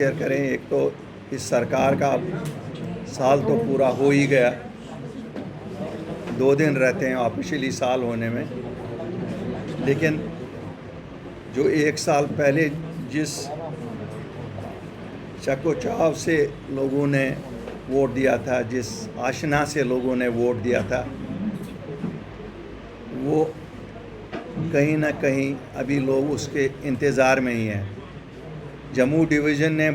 Share करें। एक तो इस सरकार का साल तो पूरा हो ही गया, 2 दिन रहते हैं ऑफिशियली साल होने में, लेकिन जो 1 साल पहले जिस चकोचाव से लोगों ने वोट दिया था, जिस आशना से लोगों ने वोट दिया था, वो कहीं ना कहीं अभी लोग उसके इंतज़ार में ही हैं। जम्मू डिवीज़न ने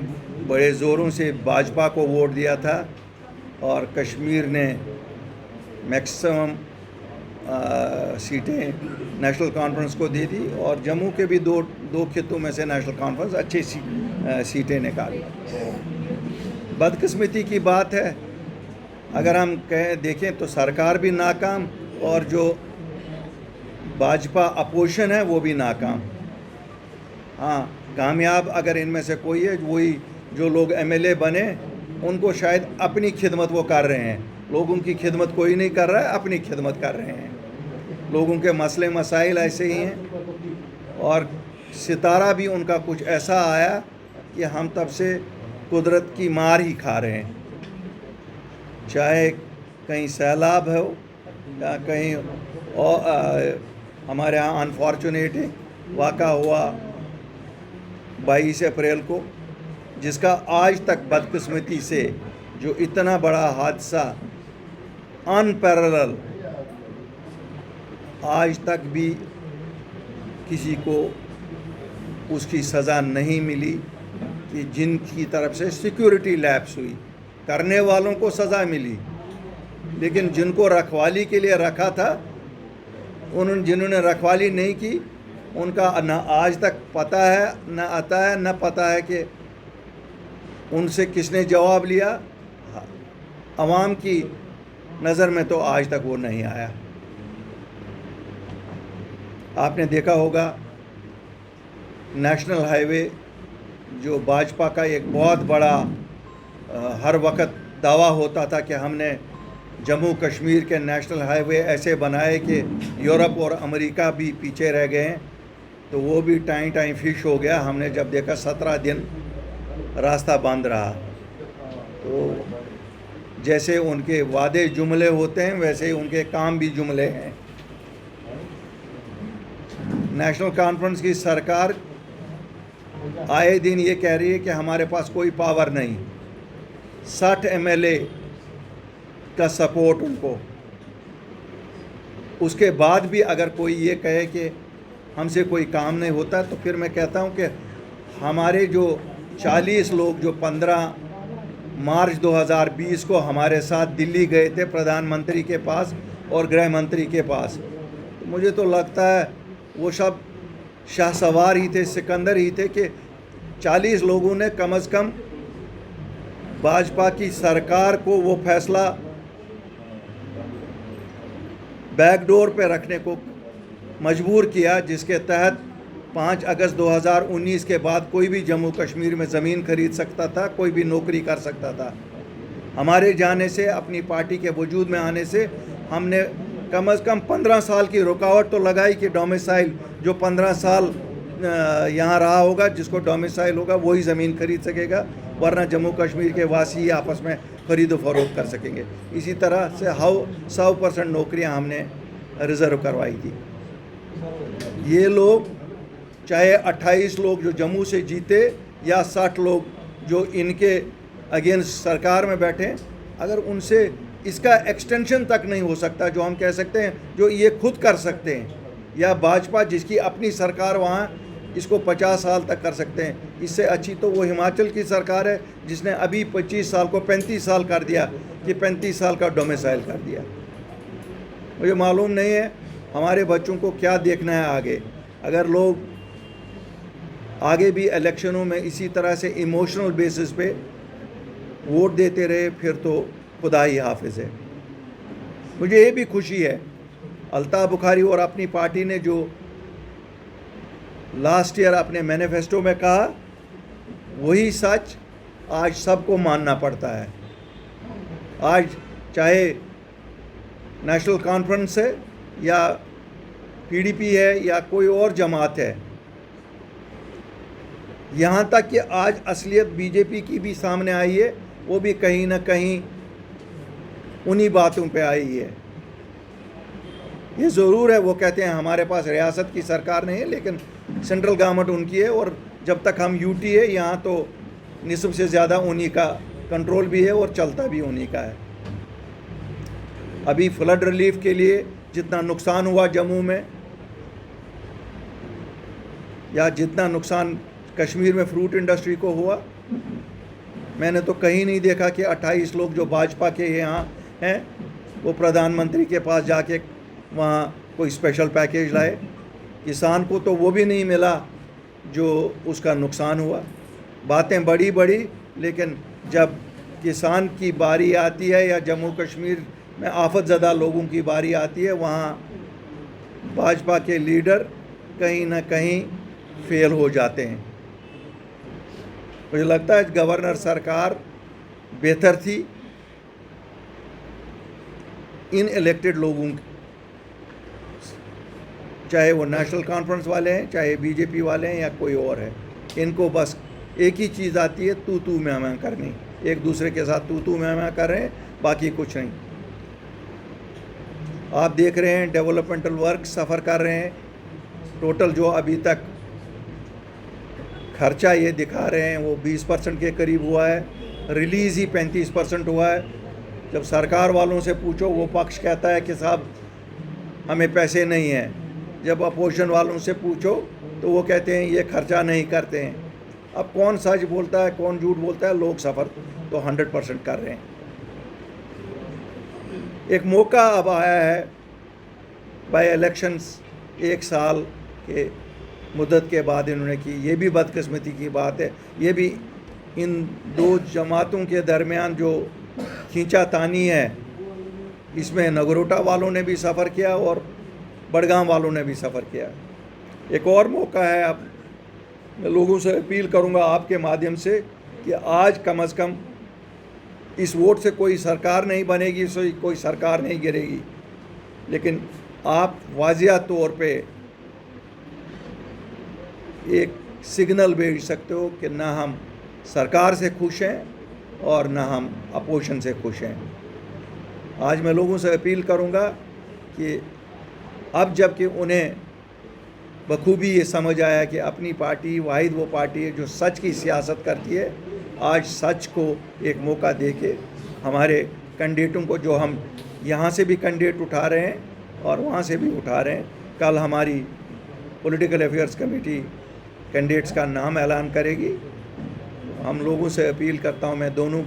बड़े ज़ोरों से भाजपा को वोट दिया था और कश्मीर ने मैक्सिमम सीटें नेशनल कॉन्फ्रेंस को दे दी और जम्मू के भी दो खित्तों में से नेशनल कॉन्फ्रेंस अच्छी सीटें निकाली। बदकिस्मती की बात है, अगर हम देखें तो सरकार भी नाकाम और जो भाजपा अपोजिशन है वो भी नाकाम। हाँ, कामयाब अगर इनमें से कोई है, वही जो लोग एमएलए बने, उनको शायद अपनी खिदमत वो कर रहे हैं। लोगों की खिदमत कोई नहीं कर रहा है, अपनी खिदमत कर रहे हैं। लोगों के मसले मसाइल ऐसे ही हैं और सितारा भी उनका कुछ ऐसा आया कि हम तब से कुदरत की मार ही खा रहे हैं। चाहे कहीं सैलाब हो या कहीं और हमारे यहाँ अनफॉर्चुनेट वाक़ा हुआ 22 अप्रैल को, जिसका आज तक बदकिस्मती से जो इतना बड़ा हादसा अनपैरेलल, आज तक भी किसी को उसकी सज़ा नहीं मिली कि जिनकी तरफ से सिक्योरिटी लैप्स हुई। करने वालों को सज़ा मिली, लेकिन जिनको रखवाली के लिए रखा था, जिन्होंने रखवाली नहीं की, उनका न आज तक पता है, न आता है, न पता है कि उनसे किसने जवाब लिया। अवाम की नज़र में तो आज तक वो नहीं आया। आपने देखा होगा नेशनल हाईवे, जो भाजपा का एक बहुत बड़ा हर वक्त दावा होता था कि हमने जम्मू कश्मीर के नेशनल हाईवे ऐसे बनाए कि यूरोप और अमेरिका भी पीछे रह गए हैं, तो वो भी टाइम फिश हो गया। हमने जब देखा 17 दिन रास्ता बंद रहा। तो जैसे उनके वादे जुमले होते हैं, वैसे ही उनके काम भी जुमले हैं। नेशनल कॉन्फ्रेंस की सरकार आए दिन ये कह रही है कि हमारे पास कोई पावर नहीं। 60 एमएलए का सपोर्ट उनको, उसके बाद भी अगर कोई ये कहे कि हमसे कोई काम नहीं होता, तो फिर मैं कहता हूँ कि हमारे जो 40 लोग जो 15 मार्च 2020 को हमारे साथ दिल्ली गए थे प्रधानमंत्री के पास और गृह मंत्री के पास, तो मुझे तो लगता है वो सब शाहसवार ही थे, सिकंदर ही थे कि 40 लोगों ने कम से कम भाजपा की सरकार को वो फैसला बैकडोर पे रखने को मजबूर किया, जिसके तहत 5 अगस्त 2019 के बाद कोई भी जम्मू कश्मीर में ज़मीन खरीद सकता था, कोई भी नौकरी कर सकता था। हमारे जाने से, अपनी पार्टी के वजूद में आने से, हमने कम से कम 15 साल की रुकावट तो लगाई कि डोमिसाइल, जो 15 साल यहाँ रहा होगा, जिसको डोमिसाइल होगा वही ज़मीन खरीद सकेगा, वरना जम्मू कश्मीर के वासी आपस में खरीदो फरोख्त कर सकेंगे। इसी तरह से 100% नौकरियाँ हमने रिज़र्व करवाई थी। ये लोग, चाहे 28 लोग जो जम्मू से जीते या 60 लोग जो इनके अगेंस्ट सरकार में बैठे, अगर उनसे इसका एक्सटेंशन तक नहीं हो सकता, जो हम कह सकते हैं जो ये खुद कर सकते हैं, या भाजपा जिसकी अपनी सरकार वहाँ इसको 50 साल तक कर सकते हैं, इससे अच्छी तो वो हिमाचल की सरकार है जिसने अभी 25 साल को 35 साल कर दिया, कि 35 साल का डोमिसाइल कर दिया। मुझे मालूम नहीं है हमारे बच्चों को क्या देखना है आगे। अगर लोग आगे भी इलेक्शनों में इसी तरह से इमोशनल बेसिस पे वोट देते रहे, फिर तो खुदा ही हाफिज़ है। मुझे ये भी खुशी है, अल्ताफ़ बुखारी और अपनी पार्टी ने जो लास्ट ईयर अपने मैनिफेस्टो में कहा, वही सच आज सबको मानना पड़ता है। आज चाहे नेशनल कॉन्फ्रेंस है या पीडीपी है या कोई और जमात है, यहाँ तक कि आज असलियत बीजेपी की भी सामने आई है, वो भी कहीं ना कहीं उन्हीं बातों पे आई है। ये ज़रूर है, वो कहते हैं हमारे पास रियासत की सरकार नहीं है, लेकिन सेंट्रल गवर्नमेंट उनकी है, और जब तक हम यूटी है यहाँ तो निस्ब से ज़्यादा उन्हीं का कंट्रोल भी है और चलता भी उन्हीं का है। अभी फ्लड रिलीफ के लिए जितना नुकसान हुआ जम्मू में, या जितना नुकसान कश्मीर में फ्रूट इंडस्ट्री को हुआ, मैंने तो कहीं नहीं देखा कि 28 लोग जो भाजपा के यहाँ हैं वो प्रधानमंत्री के पास जाके वहाँ कोई स्पेशल पैकेज लाए। किसान को तो वो भी नहीं मिला जो उसका नुकसान हुआ। बातें बड़ी बड़ी, लेकिन जब किसान की बारी आती है या जम्मू कश्मीर में आफत ज़दा लोगों की बारी आती है, वहाँ भाजपा के लीडर कहीं ना कहीं फेल हो जाते हैं। मुझे लगता है गवर्नर सरकार बेहतर थी इन इलेक्टेड लोगों की, चाहे वो नेशनल कॉन्फ्रेंस वाले हैं, चाहे बीजेपी वाले हैं या कोई और है। इनको बस एक ही चीज़ आती है, तू मैं करनी, एक दूसरे के साथ तू मैं कर रहे हैं, बाकी कुछ नहीं। आप देख रहे हैं डेवलपमेंटल वर्क सफ़र कर रहे हैं। टोटल जो अभी तक खर्चा ये दिखा रहे हैं वो 20% के करीब हुआ है, रिलीज़ ही 35% हुआ है। जब सरकार वालों से पूछो, वो पक्ष कहता है कि साहब हमें पैसे नहीं हैं। जब अपोजिशन वालों से पूछो तो वो कहते हैं ये खर्चा नहीं करते हैं। अब कौन सच बोलता है, कौन झूठ बोलता है? लोग सफ़र तो 100% कर रहे हैं। एक मौका अब आया है, बाय इलेक्शंस 1 साल के मुद्दत के बाद इन्होंने की। ये भी बदकिस्मती की बात है। ये भी इन दो जमातों के दरमियान जो खींचातानी है, इसमें नगरोटा वालों ने भी सफ़र किया और बड़गांव वालों ने भी सफ़र किया। एक और मौका है। अब मैं लोगों से अपील करूंगा आपके माध्यम से कि आज कम से कम इस वोट से कोई सरकार नहीं बनेगी, कोई सरकार नहीं गिरेगी, लेकिन आप वाज़िया तौर पे एक सिग्नल भेज सकते हो कि ना हम सरकार से खुश हैं और ना हम अपोजिशन से खुश हैं। आज मैं लोगों से अपील करूंगा कि अब जबकि उन्हें बखूबी ये समझ आया कि अपनी पार्टी वाहिद वो पार्टी है जो सच की सियासत करती है, आज सच को एक मौका दे के हमारे कैंडिडेटों को, जो हम यहाँ से भी कैंडिडेट उठा रहे हैं और वहाँ से भी उठा रहे हैं, कल हमारी पॉलिटिकल अफेयर्स कमेटी कैंडिडेट्स का नाम ऐलान करेगी। हम लोगों से अपील करता हूँ, मैं दोनों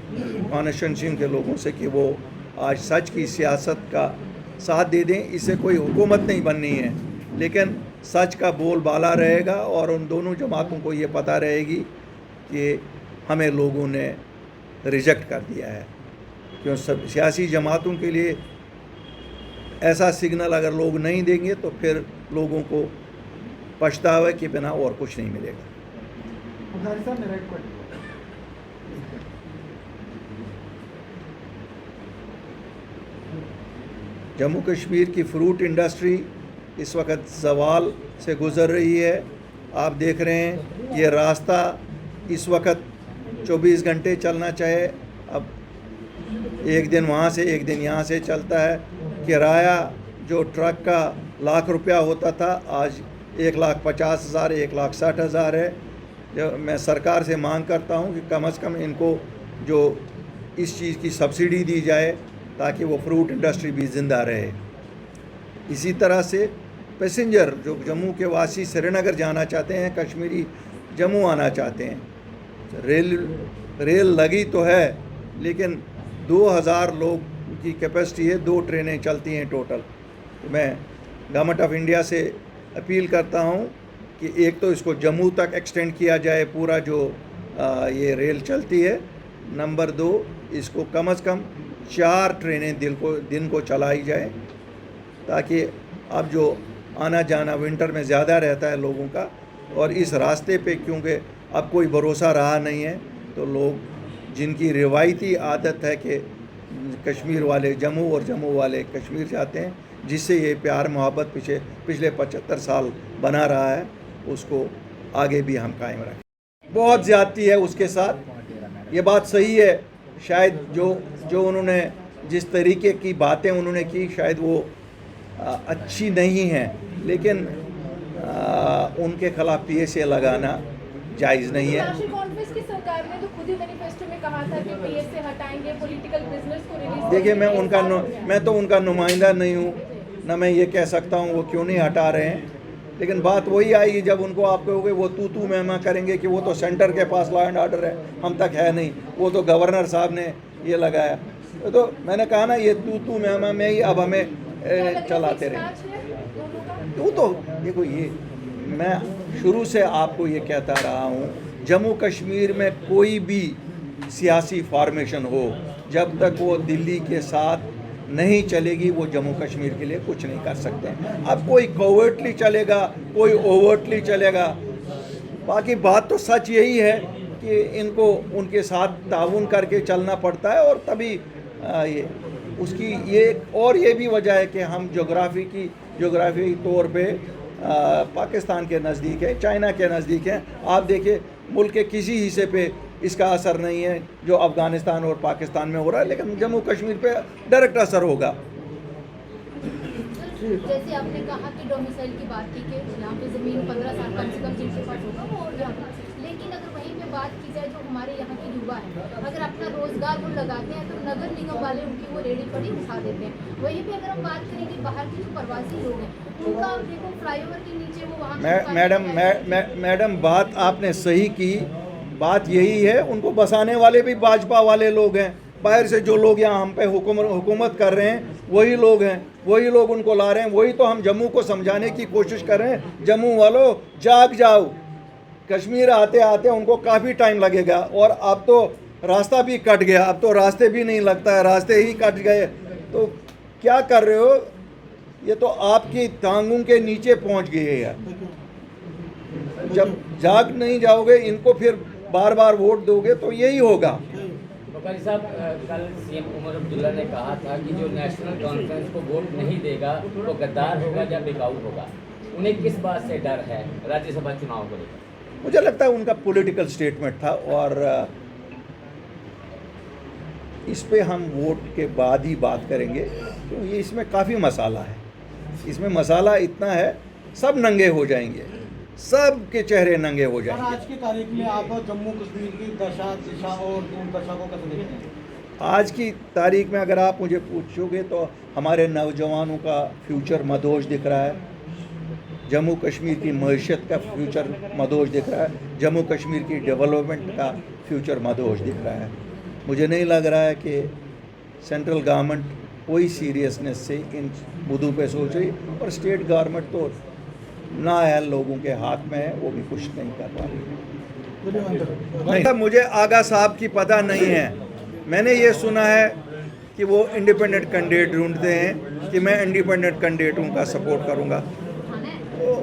कॉन्स्टिट्यूंसी के लोगों से, कि वो आज सच की सियासत का साथ दे दें। इससे कोई हुकूमत नहीं बननी है, लेकिन सच का बोलबाला रहेगा और उन दोनों जमातों को ये पता रहेगी कि हमें लोगों ने रिजेक्ट कर दिया है। क्यों सब सियासी जमातों के लिए ऐसा सिग्नल अगर लोग नहीं देंगे तो फिर लोगों को पछतावे के बिना और कुछ नहीं मिलेगा। जम्मू कश्मीर की फ्रूट इंडस्ट्री इस वक्त ज़वाल से गुज़र रही है। आप देख रहे हैं ये रास्ता इस वक्त 24 घंटे चलना चाहे, अब एक दिन वहाँ से एक दिन यहाँ से चलता है। किराया जो ट्रक का ₹1,00,000 होता था, आज 1,50,000 1,60,000 है। जो मैं सरकार से मांग करता हूँ कि कम से कम इनको जो इस चीज़ की सब्सिडी दी जाए ताकि वो फ्रूट इंडस्ट्री भी ज़िंदा रहे। इसी तरह से पैसेंजर जो जम्मू के वासी श्रीनगर जाना चाहते हैं, कश्मीरी जम्मू आना चाहते हैं, रेल लगी तो है, लेकिन 2,000 लोग की कैपेसिटी है, 2 ट्रेनें चलती हैं टोटल। तो मैं गवर्नमेंट ऑफ इंडिया से अपील करता हूं कि एक तो इसको जम्मू तक एक्सटेंड किया जाए, पूरा जो ये रेल चलती है। नंबर 2, इसको कम से कम 4 ट्रेनें दिन को चलाई जाए, ताकि अब जो आना जाना विंटर में ज़्यादा रहता है लोगों का, और इस रास्ते पे क्योंकि अब कोई भरोसा रहा नहीं है, तो लोग जिनकी रिवायती आदत है कि कश्मीर वाले जम्मू और जम्मू वाले कश्मीर जाते हैं, जिससे ये प्यार मोहब्बत पिछले 75 साल बना रहा है, उसको आगे भी हम कायम रखें। बहुत ज़्यादती है उसके साथ। ये बात सही है, शायद जो उन्होंने जिस तरीके की बातें उन्होंने की शायद वो अच्छी नहीं हैं, लेकिन उनके खिलाफ पीएसए लगाना जायज़ नहीं है। नेशनल कॉन्फ्रेंस की सरकार ने तो खुद ही मैनिफेस्टो में कहा था कि पीएसए हटाएंगे, पॉलिटिकल प्रिजनर्स को रिलीज देखिए, मैं तो उनका नुमाइंदा नहीं हूँ, ना मैं ये कह सकता हूँ वो क्यों नहीं हटा रहे हैं, लेकिन बात वही आएगी जब उनको आप कहोगे वो तू मैं करेंगे कि वो तो सेंटर के पास लॉ एंड ऑर्डर है, हम तक है नहीं, वो तो गवर्नर साहब ने ये लगाया। तो मैंने कहा ना, ये तू मैं में ही अब हमें चलाते रहे। वो तो देखो, ये मैं शुरू से आपको ये कहता रहा हूँ, जम्मू कश्मीर में कोई भी सियासी फॉर्मेशन हो, जब तक वो दिल्ली के साथ नहीं चलेगी वो जम्मू कश्मीर के लिए कुछ नहीं कर सकते हैं। अब कोई कोवर्टली चलेगा, कोई ओवर्टली चलेगा, बाकी बात तो सच यही है कि इनको उनके साथ ताउन करके चलना पड़ता है, और तभी ये उसकी ये भी वजह है कि हम जोग्राफी तौर पे पाकिस्तान के नज़दीक है, चाइना के नज़दीक है। आप देखिए, मुल्क के किसी हिस्से पे इसका असर नहीं है जो अफ़गानिस्तान और पाकिस्तान में हो रहा है, लेकिन जम्मू कश्मीर पे डायरेक्ट असर होगा। जैसे आपने कहा कि डोमिसाइल की बात की कि यहाँ पे ज़मीन 15 साल कम से कम जिनके पास होगा वो यहाँ पर, लेकिन अगर वहीं पे बात की जाए जो हमारे यहाँ के युवा है, अगर अपना रोजगार वो लगाते हैं तो नगर निगम वाले उनकी वो रेडी पड़ी उठा देते हैं। वहीं पे अगर हम बात करें कि बाहर के जो प्रवासी लोग हैं उनका आप देखो फ्लाईओवर के नीचे वो वहाँ मैडम बात आपने सही की। बात यही है, उनको बसाने वाले भी भाजपा वाले लोग हैं, बाहर से जो लोग यहाँ हम पे हुकूमत कर रहे हैं वही लोग हैं, वही लोग उनको ला रहे हैं। वही तो हम जम्मू को समझाने की कोशिश कर रहे हैं, जम्मू वालों जाग जाओ, कश्मीर आते आते उनको काफ़ी टाइम लगेगा, और अब तो रास्ता भी कट गया, अब तो रास्ते भी नहीं लगता है, रास्ते ही कट गए। तो क्या कर रहे हो, ये तो आपकी टांगों के नीचे पहुँच गए है। जब जाग नहीं जाओगे, इनको फिर बार बार वोट दोगे तो यही होगा। वकाली साहब, कल सीएम उमर अब्दुल्ला ने कहा था कि जो नेशनल कॉन्फ्रेंस को वोट नहीं देगा वो गद्दार होगा या बिकाऊ होगा। उन्हें किस बात से डर है राज्यसभा चुनाव को लेकर? मुझे लगता है उनका पॉलिटिकल स्टेटमेंट था, और इस पे हम वोट के बाद ही बात करेंगे, क्योंकि तो इसमें काफ़ी मसाला है। इसमें मसाला इतना है, सब नंगे हो जाएंगे, सब के चेहरे नंगे हो जाएंगे। आज की तारीख में आप जम्मू कश्मीर की दशा, दिशा और दुर्दशा को कैसे देखते हैं? आज की तारीख में अगर आप मुझे पूछोगे तो हमारे नौजवानों का फ्यूचर मदहोश दिख रहा है, जम्मू कश्मीर की मईशत का फ्यूचर मदहोश दिख रहा है, जम्मू कश्मीर की डेवलपमेंट का फ्यूचर मदहोश दिख रहा है। मुझे नहीं लग रहा है कि सेंट्रल गवर्नमेंट कोई सीरियसनेस से इन मुद्दों पे सोच रही, और स्टेट गवर्नमेंट तो नाअहल लोगों के हाथ में है, वो भी कुछ नहीं कर पा रही। नहीं, मुझे आगा साहब की पता नहीं है। मैंने ये सुना है कि वो इंडिपेंडेंट कैंडिडेट ढूंढते हैं कि मैं इंडिपेंडेंट कैंडिडेटों का सपोर्ट करूंगा। तो